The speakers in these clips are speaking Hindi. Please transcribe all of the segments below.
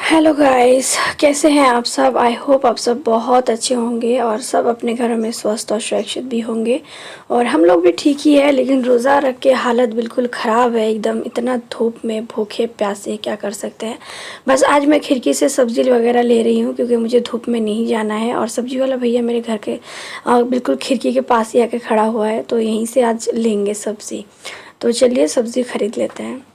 हेलो गाइस, कैसे हैं आप सब। आई होप आप सब बहुत अच्छे होंगे और सब अपने घरों में स्वस्थ और सुरक्षित भी होंगे। और हम लोग भी ठीक ही है, लेकिन रोज़ा रख के हालत बिल्कुल ख़राब है एकदम। इतना धूप में भूखे प्यासे क्या कर सकते हैं। बस आज मैं खिड़की से सब्ज़ी वगैरह ले रही हूँ क्योंकि मुझे धूप में नहीं जाना है। और सब्ज़ी वाला भैया मेरे घर के बिल्कुल खिड़की के पास ही आके खड़ा हुआ है, तो यहीं से आज लेंगे सब्ज़ी। तो चलिए सब्ज़ी ख़रीद लेते हैं।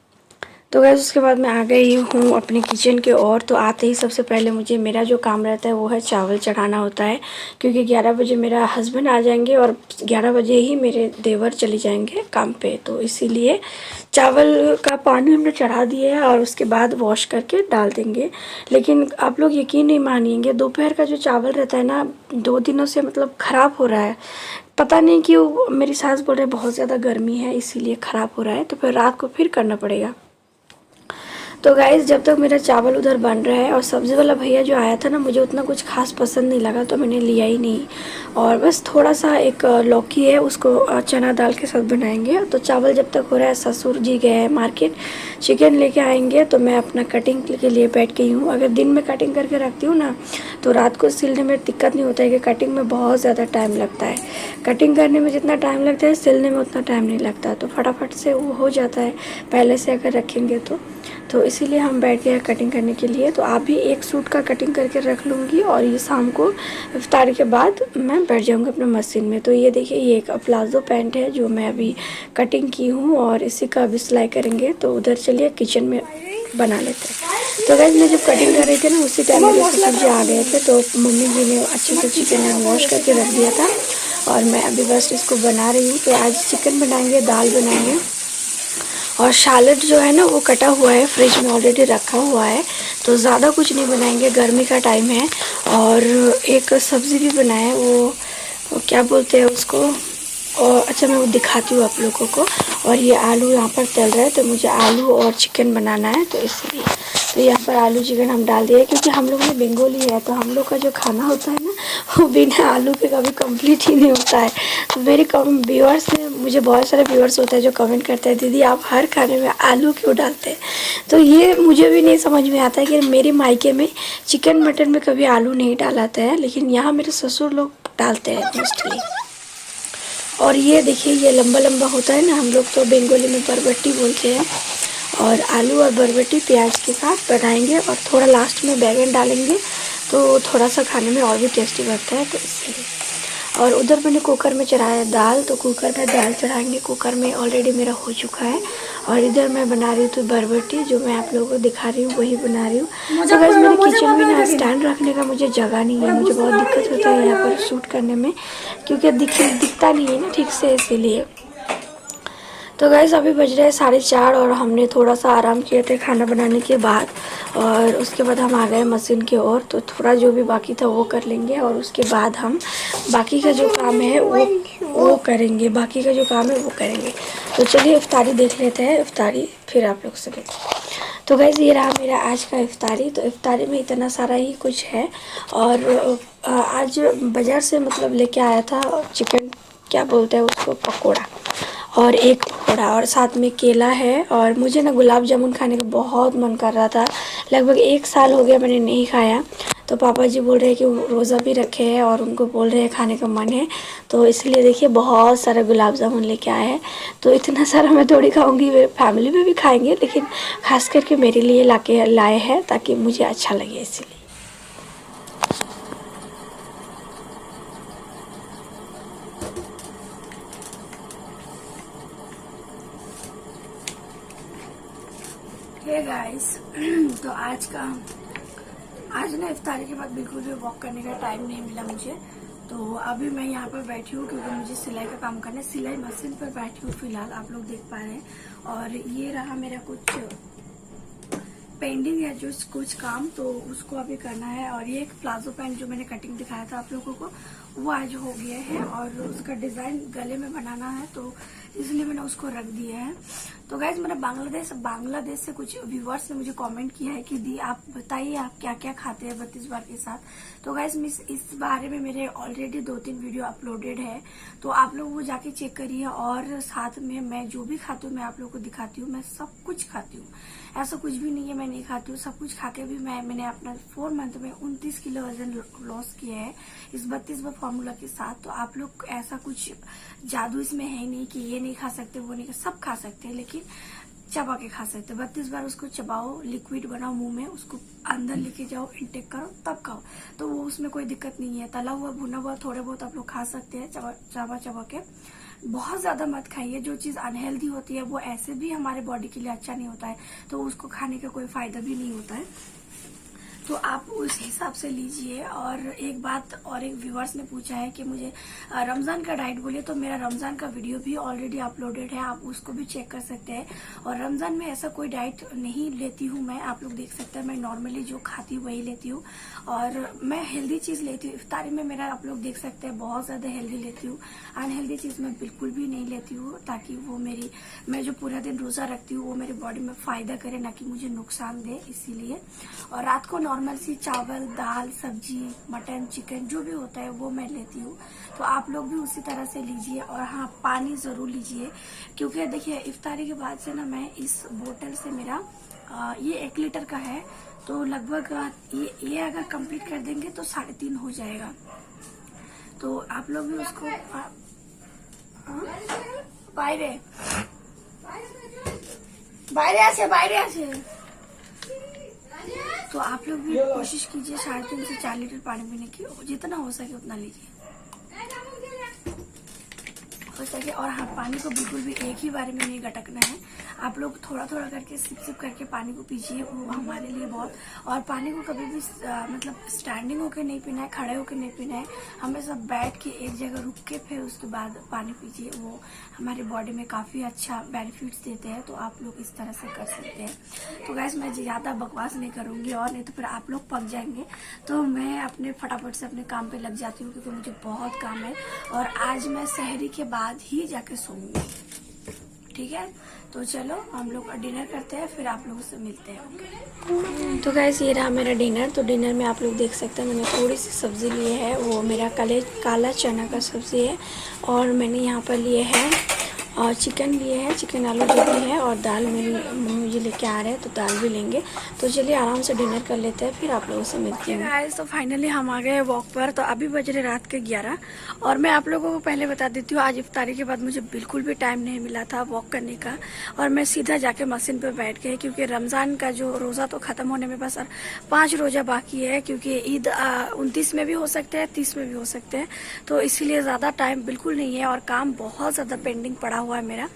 तो गैस उसके बाद मैं आ गई हूँ अपने किचन के ओर। तो आते ही सबसे पहले मुझे मेरा जो काम रहता है वो है चावल चढ़ाना होता है, क्योंकि 11 बजे मेरा हस्बैंड आ जाएंगे और 11 बजे ही मेरे देवर चले जाएंगे काम पे। तो इसीलिए चावल का पानी हमने चढ़ा दिया है और उसके बाद वॉश करके डाल देंगे। लेकिन आप लोग यकीन नहीं मानिएंगे, दोपहर का जो चावल रहता है ना 2 दिनों से मतलब ख़राब हो रहा है। पता नहीं क्यों, मेरी सास बोल रहे बहुत ज़्यादा गर्मी है इसीलिए ख़राब हो रहा है, तो फिर रात को फिर करना पड़ेगा। तो गाइज़ जब तक मेरा चावल उधर बन रहा है, और सब्ज़ी वाला भैया जो आया था ना मुझे उतना कुछ खास पसंद नहीं लगा तो मैंने लिया ही नहीं। और बस थोड़ा सा एक लौकी है उसको चना दाल के साथ बनाएंगे। तो चावल जब तक हो रहा है, ससुर जी गए हैं मार्केट, चिकन लेके आएंगे, तो मैं अपना कटिंग के लिए बैठ गई हूँ। अगर दिन में कटिंग करके रखती हूँ ना तो रात को सिलने में दिक्कत नहीं होता है कि कटिंग में बहुत ज़्यादा टाइम लगता है। कटिंग करने में जितना टाइम लगता है सिलने में उतना टाइम नहीं लगता, तो फटाफट से वो हो जाता है पहले से अगर रखेंगे तो इसीलिए हम बैठ गए कटिंग करने के लिए। तो आप भी एक सूट का कटिंग करके रख लूँगी और ये शाम को इफ्तार के बाद मैं बैठ जाऊँगी अपने मशीन में। तो ये देखिए, ये एक प्लाजो पैंट है जो मैं अभी कटिंग की हूँ और इसी का अभी सिलाई करेंगे। तो उधर चलिए किचन में बना लेते हैं। तो वैसे मैं जब कटिंग कर रही थी ना उसी टाइम मेरे ससुर जी आ गए थे, तो मम्मी जी ने अच्छे से चिकन वॉश करके रख दिया था और मैं अभी बस इसको बना रही हूँ। तो आज चिकन बनाएंगे, दाल बनाएंगे और सैलेड जो है ना वो कटा हुआ है, फ्रिज में ऑलरेडी रखा हुआ है। तो ज़्यादा कुछ नहीं बनाएंगे, गर्मी का टाइम है। और एक सब्ज़ी भी बनाए, वो क्या बोलते हैं उसको, और अच्छा मैं वो दिखाती हूँ आप लोगों को। और ये आलू यहाँ पर तल रहा है, तो मुझे आलू और चिकन बनाना है, तो इसलिए तो यहाँ पर आलू चिकन हम डाल दिए, क्योंकि हम लोग में बंगाली है तो हम लोग का जो खाना होता है ना वो बिना आलू के कभी कंप्लीट ही नहीं होता है। तो मेरे व्यूअर्स ने, मुझे बहुत सारे व्यूअर्स होते हैं जो कमेंट करते हैं दीदी आप हर खाने में आलू क्यों डालते हैं। तो ये मुझे भी नहीं समझ में आता है कि मेरे मायके में चिकन मटन में कभी आलू नहीं डालाता है, लेकिन यहाँ मेरे ससुर लोग डालते हैं मोस्टली। और ये देखिए, ये लंबा लंबा होता है ना, हम लोग तो बंगाली में बरबट्टी बोलते हैं। और आलू और बरबट्टी प्याज के साथ बनाएंगे और थोड़ा लास्ट में बैंगन डालेंगे, तो थोड़ा सा खाने में और भी टेस्टी बनता है, तो इसलिए। और उधर मैंने कुकर में चढ़ाया दाल, तो कुकर में दाल चढ़ाएंगे। कुकर में ऑलरेडी मेरा हो चुका है। और इधर मैं बना रही हूँ तो बरबट्टी, जो मैं आप लोगों को दिखा रही हूँ वही बना रही हूँ। तो बस मेरे किचन में ना स्टैंड रखने का मुझे जगह नहीं है, मुझे बहुत दिक्कत होता है यहाँ पर शूट करने में, क्योंकि दिखता नहीं है ना ठीक से, इसीलिए। तो गैस अभी बज रहे हैं 4:30 और हमने थोड़ा सा आराम किए थे खाना बनाने के बाद। और उसके बाद हम आ गए मशीन की ओर, तो थोड़ा जो भी बाकी था वो कर लेंगे और उसके बाद हम बाकी का जो काम है वो करेंगे। बाकी का जो काम है वो करेंगे। तो चलिए इफ्तारी देख लेते हैं, इफ्तारी फिर आप लोग से मिलते हैं। तो गैस ये रहा मेरा आज का इफ्तारी। तो इफ्तारी में इतना सारा ही कुछ है। और आज बाज़ार से मतलब लेके आया था चिकन, क्या बोलते हैं उसको, पकौड़ा, और एक पकौड़ा, और साथ में केला है। और मुझे ना गुलाब जामुन खाने का बहुत मन कर रहा था, लगभग 1 साल हो गया मैंने नहीं खाया। तो पापा जी बोल रहे हैं कि वो रोज़ा भी रखे हैं और उनको बोल रहे हैं खाने का मन है, तो इसलिए देखिए बहुत सारा गुलाब जामुन लेके आए हैं। तो इतना सारा मैं थोड़ी खाऊंगी, मेरे फैमिली में भी खाएंगे, लेकिन खास करके मेरे लिए लाए हैं ताकि मुझे अच्छा लगे, इसीलिए। हे गाइस, तो आज ना इफ्तारी के बाद बिल्कुल भी वॉक करने का टाइम नहीं मिला मुझे। तो अभी मैं यहाँ पर बैठी हूँ क्योंकि मुझे सिलाई का काम करना है। सिलाई मशीन पर बैठी हूँ फिलहाल, आप लोग देख पा रहे हैं। और ये रहा मेरा कुछ पेंडिंग है कुछ काम, तो उसको अभी करना है। और ये एक प्लाजो पैंट जो मैंने कटिंग दिखाया था आप लोगों को, वो आज हो गया है और उसका डिज़ाइन गले में बनाना है तो इसलिए मैंने उसको रख दिया है। तो गाइज मैंने बांग्लादेश से कुछ व्यूवर्स ने मुझे कमेंट किया है कि दी आप बताइए आप क्या क्या खाते हैं 32 बार के साथ। तो गाइज मिस इस बारे में मेरे ऑलरेडी 2-3 वीडियो अपलोडेड है, तो आप लोग वो जाके चेक करिए। और साथ में मैं जो भी खाती हूँ मैं आप लोगों को दिखाती हूँ। मैं सब कुछ खाती हूँ, ऐसा कुछ भी नहीं है मैं नहीं खाती हूँ। सब कुछ खा के भी मैंने अपना 4 मंथ में 29 किलो वजन लॉस किया है इस 32 बार फॉर्मूला के साथ। तो आप लोग ऐसा कुछ जादू इसमें है नहीं कि ये नहीं खा सकते वो नहीं, सब खा सकते हैं लेकिन चबा के खा सकते हैं। 32 बार उसको चबाओ, लिक्विड बनाओ मुंह में, उसको अंदर लेके जाओ, इनटेक करो तब खाओ, तो वो उसमें कोई दिक्कत नहीं है। तला हुआ भुना हुआ थोड़े बहुत आप लोग खा सकते हैं चबा के। बहुत ज्यादा मत खाइए। जो चीज अनहेल्दी होती है वो ऐसे भी हमारे बॉडी के लिए अच्छा नहीं होता है, तो उसको खाने का कोई फायदा भी नहीं होता है। तो आप उस हिसाब से लीजिए। और एक बात और एक व्यूअर्स ने पूछा है कि मुझे रमजान का डाइट बोलिए, तो मेरा रमजान का वीडियो भी ऑलरेडी अपलोडेड है, आप उसको भी चेक कर सकते हैं। और रमजान में ऐसा कोई डाइट नहीं लेती हूँ मैं, आप लोग देख सकते हैं। मैं नॉर्मली जो खाती हूँ वही लेती हूँ और मैं हेल्दी चीज लेती हूँ। इफ्तारी में मेरा आप लोग देख सकते हैं बहुत ज्यादा हेल्दी लेती हूँ। अनहेल्दी चीज मैं बिल्कुल भी नहीं लेती हूँ, ताकि वो मैं जो पूरा दिन रोजा रखती हूँ वो मेरी बॉडी में फायदा करे, ना कि मुझे नुकसान दे, इसीलिए। और रात को नॉर्मल सी चावल दाल सब्जी मटन चिकन जो भी होता है वो मैं लेती हूँ। तो आप लोग भी उसी तरह से लीजिए। और हाँ, पानी जरूर लीजिए, क्योंकि देखिए इफ्तारी के बाद से ना मैं इस बोतल से मेरा ये 1 लीटर का है, तो लगभग ये अगर कंप्लीट कर देंगे तो 3.5 हो जाएगा। तो आप लोग भी उसको বাইরে আছে। तो आप लोग भी कोशिश कीजिए 3.5 से 4 लीटर पानी पीने की, जितना हो सके उतना लीजिए हो सके। और हाँ, पानी को बिल्कुल भी एक ही बारे में नहीं गटकना है, आप लोग थोड़ा थोड़ा करके सिप करके पानी को पीजिए, वो हमारे लिए बहुत। और पानी को कभी भी मतलब स्टैंडिंग होकर नहीं पीना है, खड़े होकर नहीं पीना है, हमेशा बैठ के एक जगह रुक के फिर उसके बाद पानी पीजिए। वो हमारी बॉडी में काफी अच्छा बेनिफिट्स देते हैं, तो आप लोग इस तरह से कर सकते हैं। तो गैस मैं ज्यादा बकवास नहीं करूंगी, और नहीं तो फिर आप लोग पक जाएंगे। तो मैं अपने फटाफट से अपने काम पे लग जाती हूँ, क्योंकि मुझे बहुत काम है और आज मैं सहरी के बाद ही जाके सोऊंगी। ठीक है, तो चलो हम लोग डिनर करते हैं, फिर आप लोगों से मिलते हैं। तो गाइस ये रहा मेरा डिनर। तो डिनर में आप लोग देख सकते हैं मैंने थोड़ी सी सब्जी ली है, वो मेरा काला चना का सब्जी है। और मैंने यहाँ पर लिए है और चिकन लिए है, चिकन आलू जो भी है, और दाल मेरी मुझे लेके आ रहे हैं, तो दाल भी लेंगे। तो चलिए आराम से डिनर कर लेते हैं, फिर आप लोगों से मिलती हूँ। गाइस तो फाइनली हम आ गए वॉक पर। तो अभी बज रहे रात के 11, और मैं आप लोगों को पहले बता देती हूँ आज इफ्तारी के बाद मुझे बिल्कुल भी टाइम नहीं मिला था वॉक करने का, और मैं सीधा जाके मशीन पे बैठ गई, क्योंकि रमजान का जो रोजा तो खत्म होने में बस 5 रोजा बाकी है, क्योंकि ईद 29 में भी हो सकते हैं, 30 में भी हो सकते हैं, तो इसीलिए ज्यादा टाइम बिल्कुल नहीं है और काम बहुत ज्यादा पेंडिंग पड़ा हुआ है मेरा।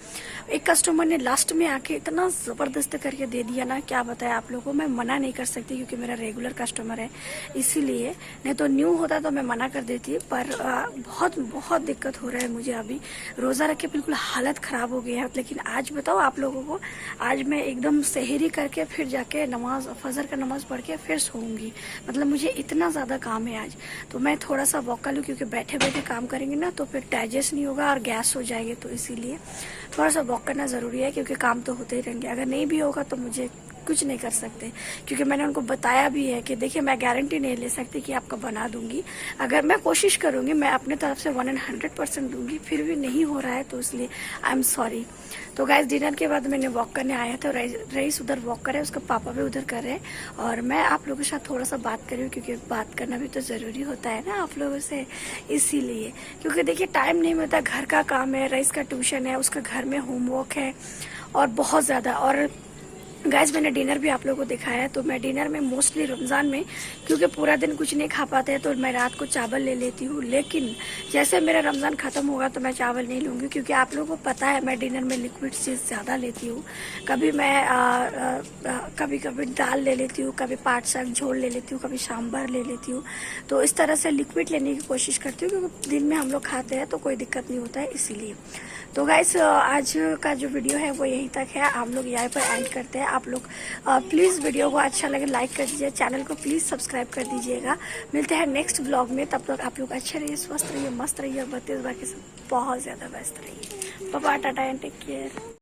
एक कस्टमर ने लास्ट में आके इतना जबरदस्त करके दे दिया ना, क्या बताया आप लोगों को। मैं मना नहीं कर सकती क्योंकि मेरा रेगुलर कस्टमर है, इसीलिए। नहीं तो न्यू होता तो मैं मना कर देती, पर बहुत दिक्कत हो रहा है मुझे। अभी रोजा रख के बिल्कुल हालत खराब हो गई है। लेकिन आज बताओ आप लोगों को, आज मैं एकदम सहरी करके फिर जाके फजर का नमाज पढ़ के फिर सोऊंगी। मतलब मुझे इतना ज्यादा काम है आज, तो मैं थोड़ा सा वॉक कर लूँ, क्योंकि बैठे बैठे काम करेंगे ना तो फिर डाइजेस्ट नहीं होगा और गैस हो जाएगी, तो इसीलिए थोड़ा सा वॉक करना जरूरी है, क्योंकि काम तो होते ही रहेंगे। अगर नहीं भी होगा तो मुझे कुछ नहीं कर सकते, क्योंकि मैंने उनको बताया भी है कि देखिए मैं गारंटी नहीं ले सकती कि आपका बना दूंगी। अगर मैं कोशिश करूंगी, मैं अपने तरफ से 100% दूंगी, फिर भी नहीं हो रहा है तो इसलिए आई एम सॉरी। तो गाइस डिनर के बाद मैंने वॉक करने आया था, रईस उधर वॉक करे, उसका पापा भी उधर कर रहे हैं, और मैं आप लोगों के साथ थोड़ा सा बात कर रही हूँ, क्योंकि बात करना भी तो जरूरी होता है ना आप लोगों से, इसीलिए। क्योंकि देखिए टाइम नहीं मिलता, घर का काम है, रईस का ट्यूशन है, उसका घर में होमवर्क है, और बहुत ज्यादा। और गाइस मैंने डिनर भी आप लोगों को दिखाया है। तो मैं डिनर में मोस्टली रमजान में, क्योंकि पूरा दिन कुछ नहीं खा पाते हैं, तो मैं रात को चावल ले लेती हूँ। लेकिन जैसे मेरा रमजान खत्म होगा तो मैं चावल नहीं लूंगी, क्योंकि आप लोगों को पता है मैं डिनर में लिक्विड चीज ज्यादा लेती हूँ। कभी मैं कभी दाल ले लेती हूँ, कभी पाट साग झोल ले लेती हूँ, कभी सांभर ले लेती हूँ। तो इस तरह से लिक्विड लेने की कोशिश करती हूँ, क्योंकि दिन में हम लोग खाते हैं तो कोई दिक्कत नहीं होता है, इसीलिए। तो गाइस आज का जो वीडियो है वो यहीं तक है, हम लोग यहाँ पर एंड करते हैं। आप लोग प्लीज़ वीडियो को अच्छा लगे लाइक कर दीजिए, चैनल को प्लीज़ सब्सक्राइब कर दीजिएगा। मिलते हैं नेक्स्ट ब्लॉग में, तब तक आप लोग अच्छे रहिए, स्वस्थ रहिए, मस्त रहिए और बत्तीस बाकी सब बहुत ज़्यादा व्यस्त रहिए। Bye bye, tata and take care.